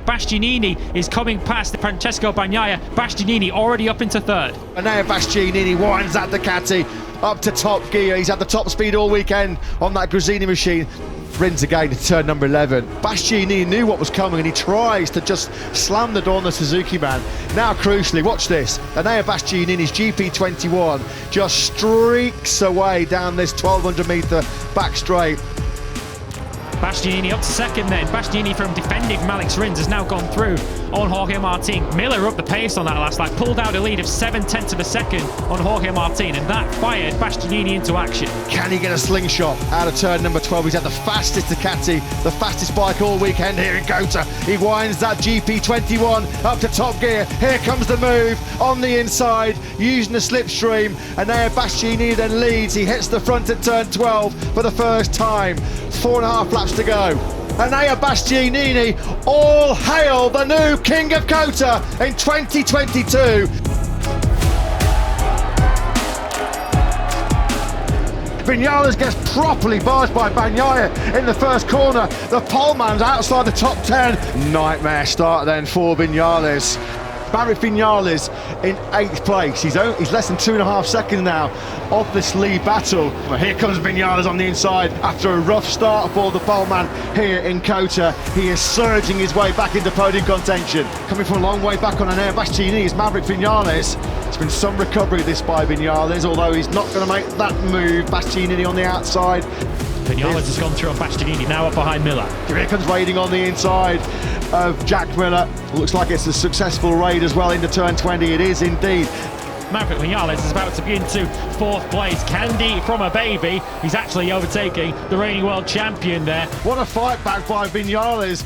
Bastianini is coming past Francesco Bagnaia. Bastianini already up into third. And now Bastianini winds that Ducati up to top gear. He's had the top speed all weekend on that Gresini machine. Rins again to turn number 11. Bastianini knew what was coming and he tries to just slam the door on the Suzuki man. Now crucially, watch this. Enea Bastianini's GP21 just streaks away down this 1200 metre back straight. Bastianini up to second then. Bastianini from defending Marc Rins has now gone through on Jorge Martin. Miller up the pace on that last lap, pulled out a lead of 7/10 of a second on Jorge Martin, and that fired Bastianini into action. Can he get a slingshot out of turn number 12? He's had the fastest Ducati, the fastest bike all weekend here in COTA. He winds that GP21 up to top gear. Here comes the move on the inside, using the slipstream, and now Bastianini then leads. He hits the front at turn 12 for the first time. 4.5 laps to go. Enea Bastianini, all hail the new King of COTA in 2022. Vinales gets properly barged by Bagnaia in the first corner. The poleman's outside the top 10. Nightmare start then for Vinales. Marc Vinales in 8th place. He's less than 2.5 seconds now of this lead battle. Well, here comes Vinales on the inside after a rough start for the poleman here in COTA. He is surging his way back into podium contention. Coming from a long way back on Enea Bastianini is Marc Vinales. It's been some recovery this by Vinales, although he's not going to make that move. Bastianini on the outside. Vinales has gone through on Bastianini, now up behind Miller. Here comes raiding on the inside of Jack Miller. Looks like it's a successful raid as well into turn 20. It is indeed. Marc Vinales is about to be into 4th place. Candy from a baby. He's actually overtaking the reigning world champion there. What a fight back by Vinales.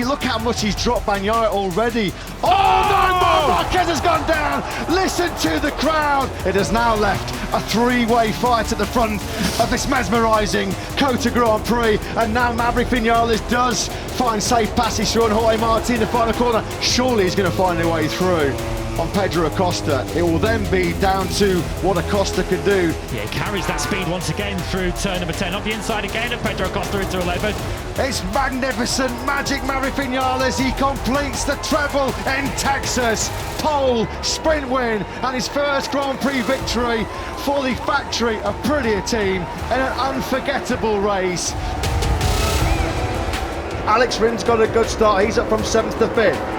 Look how much he's dropped Bagnaia already. Oh no, Marc Marquez has gone down. Listen to the crowd. It has now left a 3-way fight at the front of this mesmerising COTA Grand Prix. And now Marc Vinales does find safe passage through on Jorge Martin in the final corner. Surely he's going to find a way through on Pedro Acosta. It will then be down to what Acosta can do. Yeah, he carries that speed once again through turn number 10. Up the inside again of Pedro Acosta into 11. It's magnificent, magic Marc Vinales. He completes the treble in Texas. Pole, sprint win, and his first Grand Prix victory for the factory of Prettier team in an unforgettable race. Alex Rins got a good start. He's up from 7th to 5th.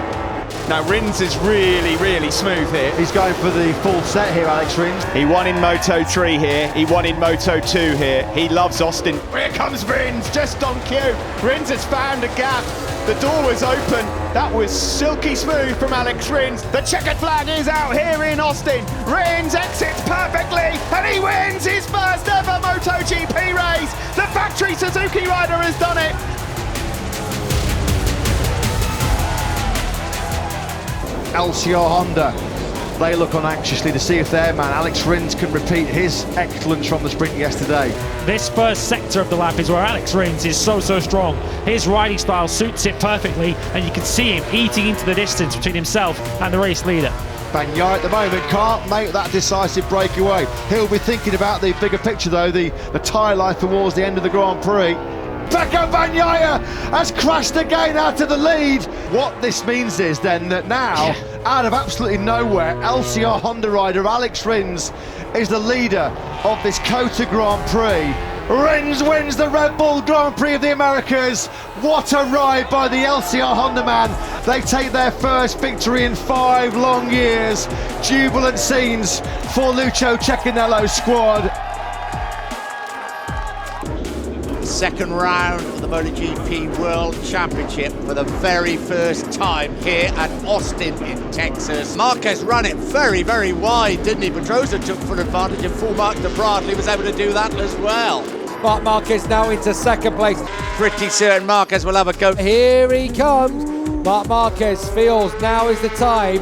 Now Rins is really smooth here. He's going for the full set here, Alex Rins. He won in Moto 3 here, he won in Moto 2 here. He loves Austin. Here comes Rins, just on cue. Rins has found a gap. The door was open. That was silky smooth from Alex Rins. The checkered flag is out here in Austin. Rins exits perfectly and he wins his first ever MotoGP race. The factory Suzuki rider has done it. LCR Honda, they look on anxiously to see if their man Alex Rins can repeat his excellence from the sprint yesterday. This first sector of the lap is where Alex Rins is so strong. His riding style suits it perfectly, and you can see him eating into the distance between himself and the race leader. Bagnaia at the moment can't make that decisive breakaway. He'll be thinking about the bigger picture though, the tyre life towards the end of the Grand Prix. Pecco Bagnaia has crashed again out of the lead. What this means is then that now, out of absolutely nowhere, LCR Honda rider Alex Rins is the leader of this COTA Grand Prix. Rins wins the Red Bull Grand Prix of the Americas. What a ride by the LCR Honda man. They take their first victory in 5 long years. Jubilant scenes for Lucio Cecchinello's squad. Second round of the MotoGP World Championship for the very first time here at Austin in Texas. Marquez ran it very wide, didn't he? Pedrosa took full advantage and full mark to Bradley was able to do that as well. Marc Marquez now into 2nd place. Pretty certain Marquez will have a go. Here he comes. Marc Marquez feels now is the time.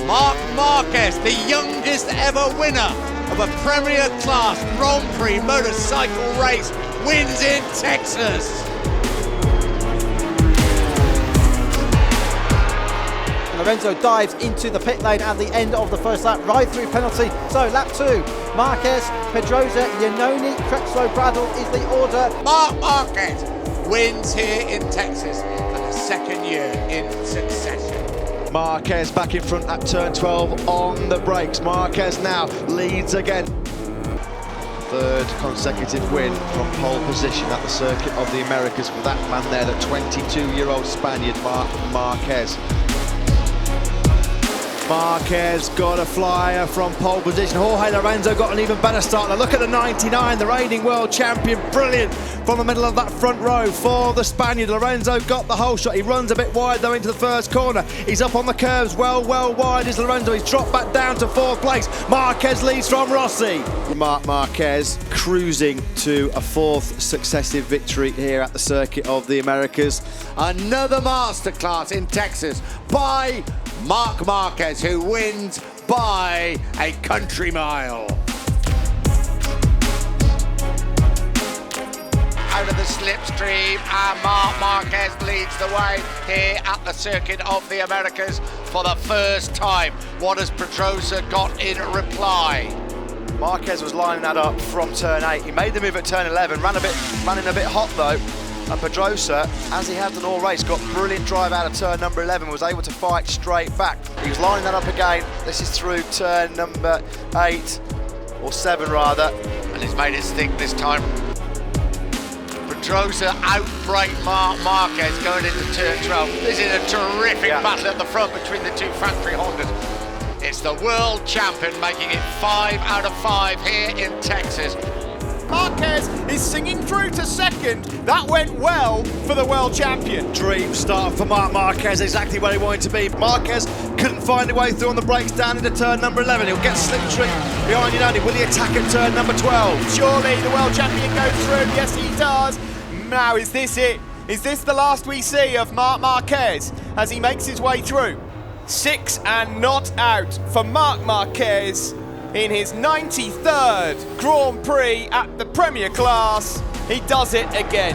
Marc Marquez, the youngest ever winner of a Premier Class Grand Prix motorcycle race, wins in Texas. Lorenzo dives into the pit lane at the end of the first lap, right through penalty. So lap 2, Marquez, Pedrosa, Iannone, Trexler, Bradle is the order. Marc Marquez wins here in Texas for the second year in succession. Marquez back in front at turn 12 on the brakes. Marquez now leads again. Third consecutive win from pole position at the Circuit of the Americas for that man there, the 22-year-old Spaniard, Marc Marquez. Marquez got a flyer from pole position. Jorge Lorenzo got an even better start. Now look at the 99, the reigning world champion. Brilliant from the middle of that front row for the Spaniard. Lorenzo got the whole shot. He runs a bit wide though into the first corner. He's up on the curves, well wide is Lorenzo. He's dropped back down to fourth place. Marquez leads from Rossi. Marc Marquez cruising to a fourth successive victory here at the Circuit of the Americas. Another masterclass in Texas by Marc Marquez, who wins by a country mile. Out of the slipstream, and Marc Marquez leads the way here at the Circuit of the Americas for the first time. What has Pedrosa got in reply? Marquez was lining that up from turn 8. He made the move at turn 11, ran in a bit hot though. And Pedrosa, as he had done all race, got brilliant drive out of turn number 11, was able to fight straight back. He was lining that up again. This is through turn number 8, or 7 rather. And he's made it stick this time. Pedrosa outbraked Marc Marquez going into turn 12. This is a terrific battle at the front between the two factory Hondas. It's the world champion making it 5 out of 5 here in Texas. Marquez is singing through to second. That went well for the world champion. Dream start for Marc Marquez, exactly where he wanted to be. Marquez couldn't find a way through on the brakes down into turn number 11. He'll get slipstream behind Unani. Will he attack at turn number 12? Surely the world champion goes through. Yes, he does. Now, is this it? Is this the last we see of Marc Marquez as he makes his way through? 6 and not out for Marc Marquez in his 93rd Grand Prix at the Premier Class. He does it again.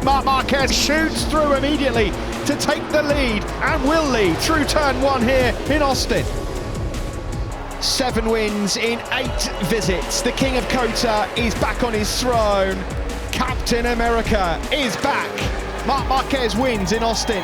Marc Marquez shoots through immediately to take the lead and will lead through turn 1 here in Austin. 7 wins in 8 visits. The King of COTA is back on his throne. Captain America is back. Marc Marquez wins in Austin.